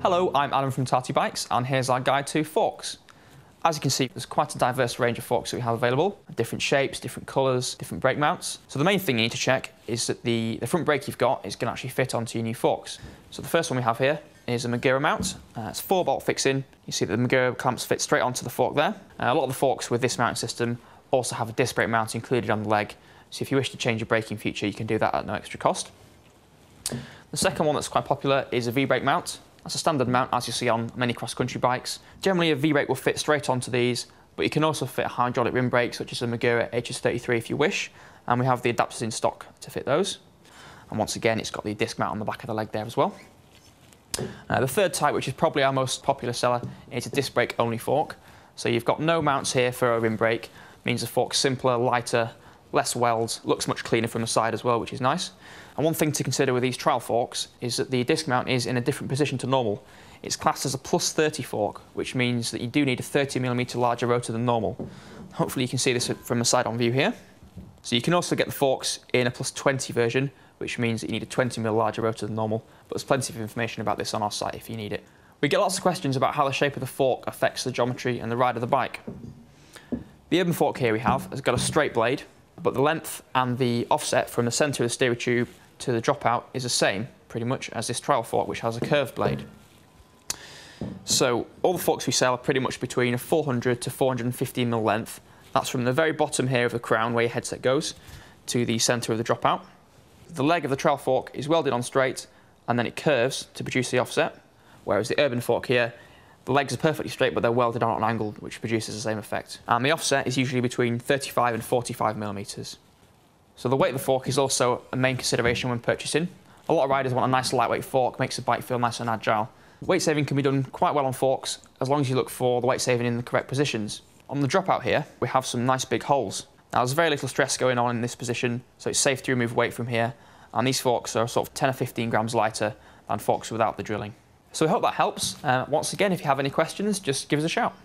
Hello, I'm Adam from TartyBikes, and here's our guide to forks. As you can see, there's quite a diverse range of forks that we have available, different shapes, different colours, different brake mounts. So the main thing you need to check is that the front brake you've got is going to actually fit onto your new forks. So the first one we have here is a Magura mount. It's a 4-bolt fixing. You see that the Magura clamps fit straight onto the fork there. A lot of the forks with this mounting system also have a disc brake mount included on the leg. So if you wish to change your brake in future, you can do that at no extra cost. The second one that's quite popular is a V-brake mount. That's a standard mount, as you see on many cross-country bikes. Generally, a V-brake will fit straight onto these, but you can also fit a hydraulic rim brake, such as a Magura HS33 if you wish, and we have the adapters in stock to fit those. And once again, it's got the disc mount on the back of the leg there as well. The third type, which is probably our most popular seller, is a disc brake only fork. So you've got no mounts here for a rim brake, means the fork's simpler, lighter, less welds, looks much cleaner from the side as well, which is nice. And one thing to consider with these trial forks is that the disc mount is in a different position to normal. It's classed as a +30 fork, which means that you do need a 30mm larger rotor than normal. Hopefully you can see this from a side-on view here. So you can also get the forks in a +20 version, which means that you need a 20mm larger rotor than normal, but there's plenty of information about this on our site if you need it. We get lots of questions about how the shape of the fork affects the geometry and the ride of the bike. The urban fork here we have has got a straight blade, but the length and the offset from the centre of the steerer tube to the dropout is the same, pretty much, as this trial fork, which has a curved blade. So all the forks we sell are pretty much between a 400 to 415mm length. That's from the very bottom here of the crown, where your headset goes, to the centre of the dropout. The leg of the trial fork is welded on straight, and then it curves to produce the offset, whereas the urban fork here, the legs are perfectly straight, but they're welded on at an angle, which produces the same effect. And the offset is usually between 35 and 45mm. So the weight of the fork is also a main consideration when purchasing. A lot of riders want a nice lightweight fork, makes the bike feel nice and agile. Weight saving can be done quite well on forks, as long as you look for the weight saving in the correct positions. On the dropout here, we have some nice big holes. Now there's very little stress going on in this position, so it's safe to remove weight from here. And these forks are sort of 10 or 15 grams lighter than forks without the drilling. So we hope that helps. Once again, if you have any questions, just give us a shout.